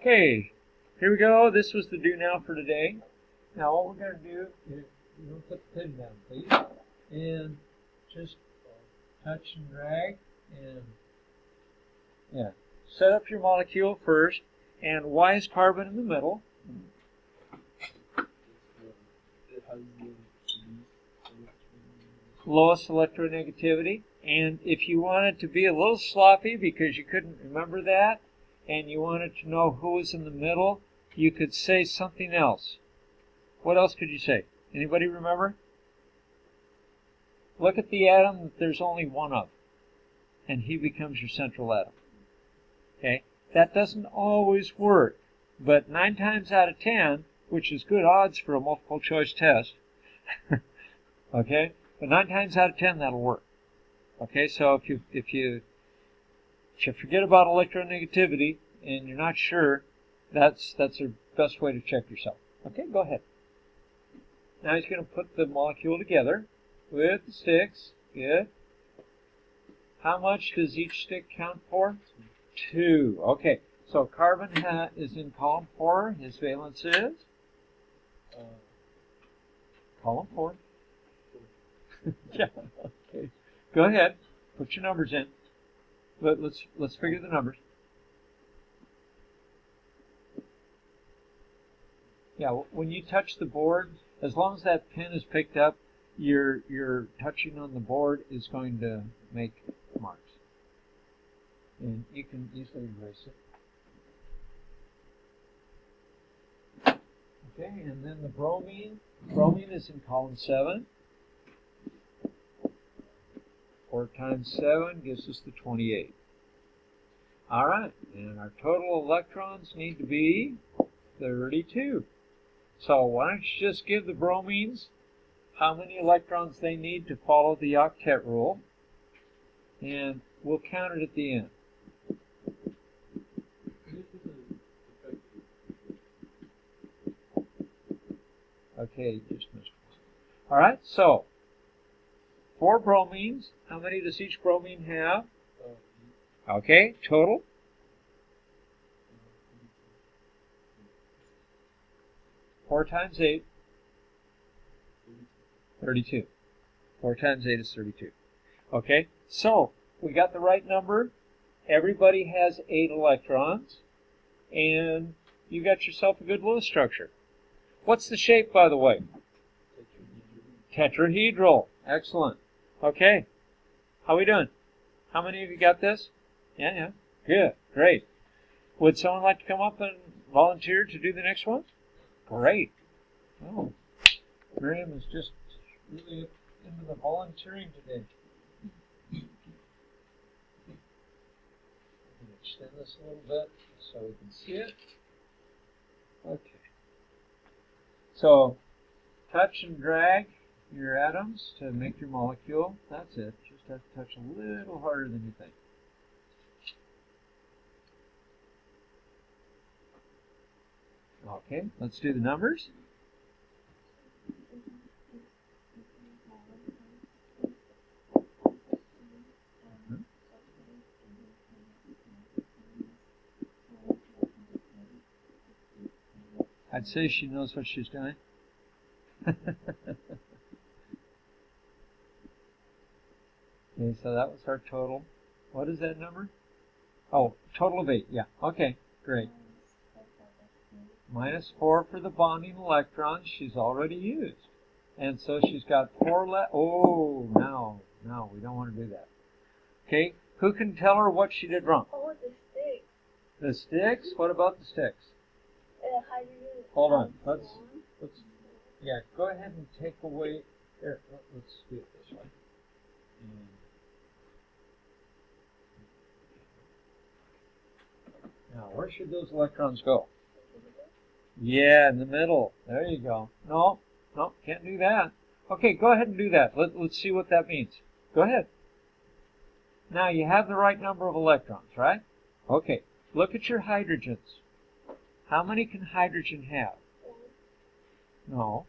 Okay, here we go. This was the do now for today. Now what we're going to do is you're going to put the pin down, please, and just touch and drag, and yeah, set up your molecule first. And why is carbon in the middle? Lowest electronegativity. And if you wanted to be a little sloppy because you couldn't remember that, and you wanted to know who was in the middle, you could say something else. What else could you say? Anybody remember? Look at the atom that there's only one of, and he becomes your central atom. Okay? That doesn't always work, but 9 times out of 10, which is good odds for a multiple choice test, okay? But 9 times out of 10, that'll work. Okay, so if you forget about electronegativity and you're not sure, that's the best way to check yourself. Okay, go ahead. Now he's going to put the molecule together with the sticks. Good. How much does each stick count for? 2. Okay, so carbon is in column 4. His valence is? Column 4. Yeah, okay. Go ahead. Put your numbers in. But let's figure the numbers. Yeah, when you touch the board, as long as that pin is picked up, your touching on the board is going to make marks. And you can easily erase it. Okay, and then the bromine. Bromine is in column 7. 4 times 7 gives us the 28. All right, and our total electrons need to be 32. So why don't you just give the bromines how many electrons they need to follow the octet rule, and we'll count it at the end. Okay, just missed one. All right, so 4 bromines. How many does each bromine have? Okay, total? 4 times 8, 32. 4 times 8 is 32. Okay, so we got the right number. Everybody has 8 electrons, and you got yourself a good Lewis structure. What's the shape, by the way? Tetrahedral. Excellent. Okay, how are we doing? How many of you got this? Yeah, good, great. Would someone like to come up and volunteer to do the next one? Great. Oh, Miriam is just really into the volunteering today. Extend this a little bit so we can see it. Okay. So, touch and drag your atoms to make your molecule. That's it. Just have to touch a little harder than you think. Okay, let's do the numbers. I'd say she knows what she's doing. Okay, so that was our total. What is that number? Oh, total of 8. Yeah, okay, great. Minus 4 for the bonding electrons she's already used. And so she's got 4 left. Oh, no, we don't want to do that. Okay, who can tell her what she did wrong? Oh, the sticks. The sticks? What about the sticks? Hydrogen. Hold on, let's, yeah, go ahead and take away, here, let's do it this way. Now, where should those electrons go? Yeah, in the middle. There you go. No, can't do that. Okay, go ahead and do that. Let's see what that means. Go ahead. Now, you have the right number of electrons, right? Okay, look at your hydrogens. How many can hydrogen have? No.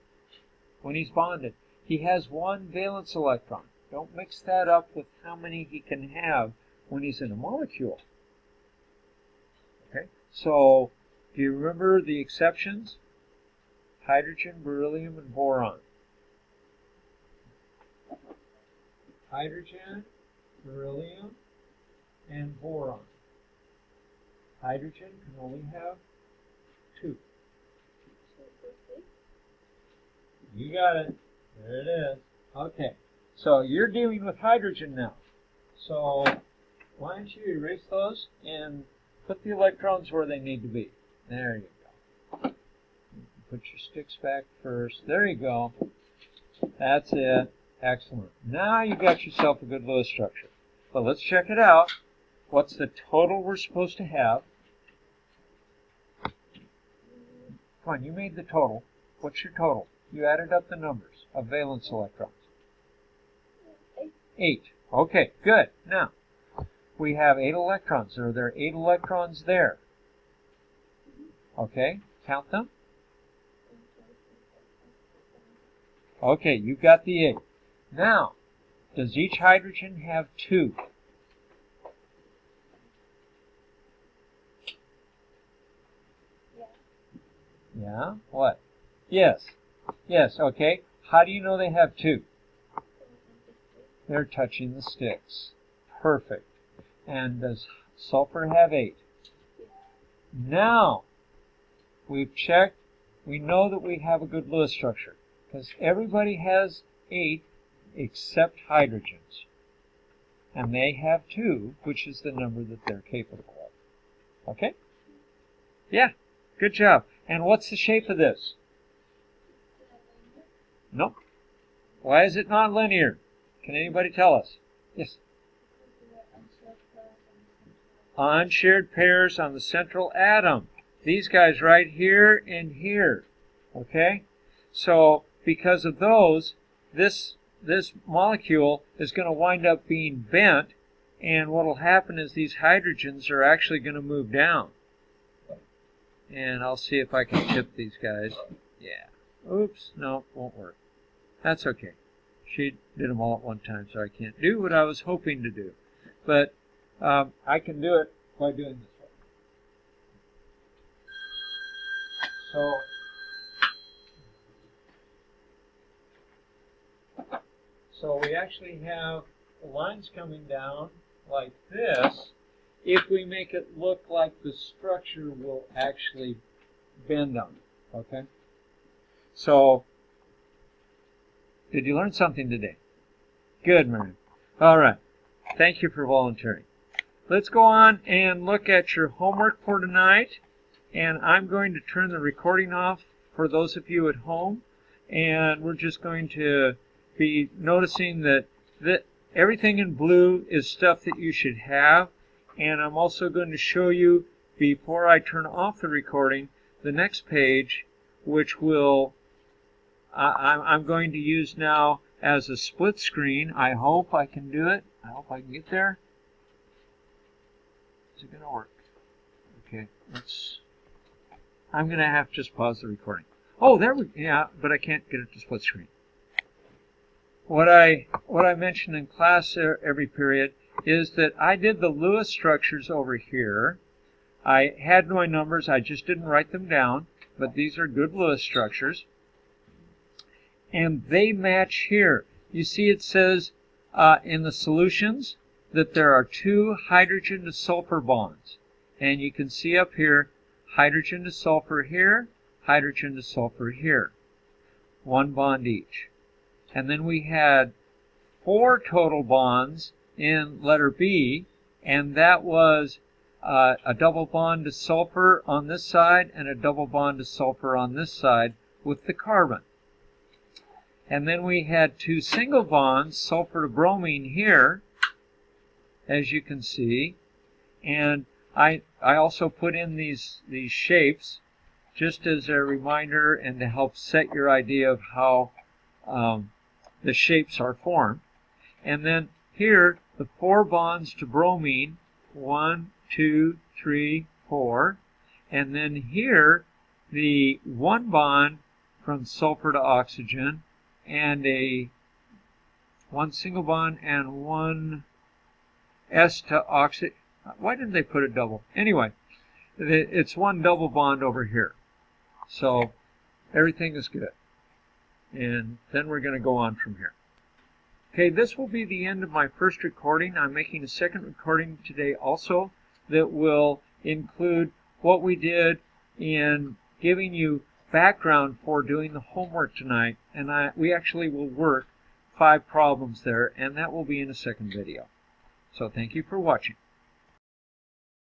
When he's bonded, he has 1 valence electron. Don't mix that up with how many he can have when he's in a molecule. Okay, so Do you remember the exceptions? Hydrogen, beryllium, and boron. Hydrogen, beryllium, and boron. Hydrogen can only have two. You got it. There it is. Okay. So you're dealing with hydrogen now. So why don't you erase those and put the electrons where they need to be. There you go. Put your sticks back first. There you go. That's it. Excellent. Now you got yourself a good Lewis structure. But let's check it out. What's the total we're supposed to have? Come on, you made the total. What's your total? You added up the numbers of valence electrons. 8. Okay, good. Now, we have 8 electrons. Are there 8 electrons there? Okay, count them. Okay, you got the 8. Now, does each hydrogen have 2? Yeah? What? Yes. Yes, okay. How do you know they have 2? They're touching the sticks. Perfect. And does sulfur have 8? Now, we've checked. We know that we have a good Lewis structure because everybody has 8 except hydrogens. And they have 2, which is the number that they're capable of. Okay? Yeah, good job. And what's the shape of this? Nope. Why is it not linear? Can anybody tell us? Yes. Unshared pairs on the central atom. These guys right here and here. Okay? So, because of those, this molecule is going to wind up being bent, and what will happen is these hydrogens are actually going to move down. And I'll see if I can tip these guys. Yeah. Oops. No, won't work. That's okay. She did them all at one time, so I can't do what I was hoping to do. But I can do it by doing this way. So we actually have lines coming down like this if we make it look like the structure will actually bend on it. Okay? So, did you learn something today? Good, Miriam. All right. Thank you for volunteering. Let's go on and look at your homework for tonight. And I'm going to turn the recording off for those of you at home. And we're just going to be noticing that everything in blue is stuff that you should have. And I'm also going to show you, before I turn off the recording, the next page, which will I'm going to use now as a split screen. I hope I can do it. I hope I can get there. Is it going to work? Okay, I'm going to have to just pause the recording. Oh, there we go. Yeah, but I can't get it to split screen. What I mentioned in class every period is that I did the Lewis structures over here. I had my numbers. I just didn't write them down, but these are good Lewis structures. And they match here. You see it says in the solutions that there are 2 hydrogen to sulfur bonds. And you can see up here, hydrogen to sulfur here, hydrogen to sulfur here. 1 bond each. And then we had 4 total bonds in letter B, and that was a double bond to sulfur on this side and a double bond to sulfur on this side with the carbon. And then we had 2 single bonds, sulfur to bromine here, as you can see. And I also put in these shapes just as a reminder and to help set your idea of how the shapes are formed. And then here, the 4 bonds to bromine, 1, 2, 3, 4. And then here, the 1 bond from sulfur to oxygen, and 1 single bond and 1 S to oxygen. Why didn't they put a double? Anyway, It's one double bond over here. So everything is good. And then we're going to go on from here. Okay, this will be the end of my first recording. I'm making a second recording today also that will include what we did in giving you background for doing the homework tonight. And we actually will work 5 problems there, and that will be in a second video. So thank you for watching.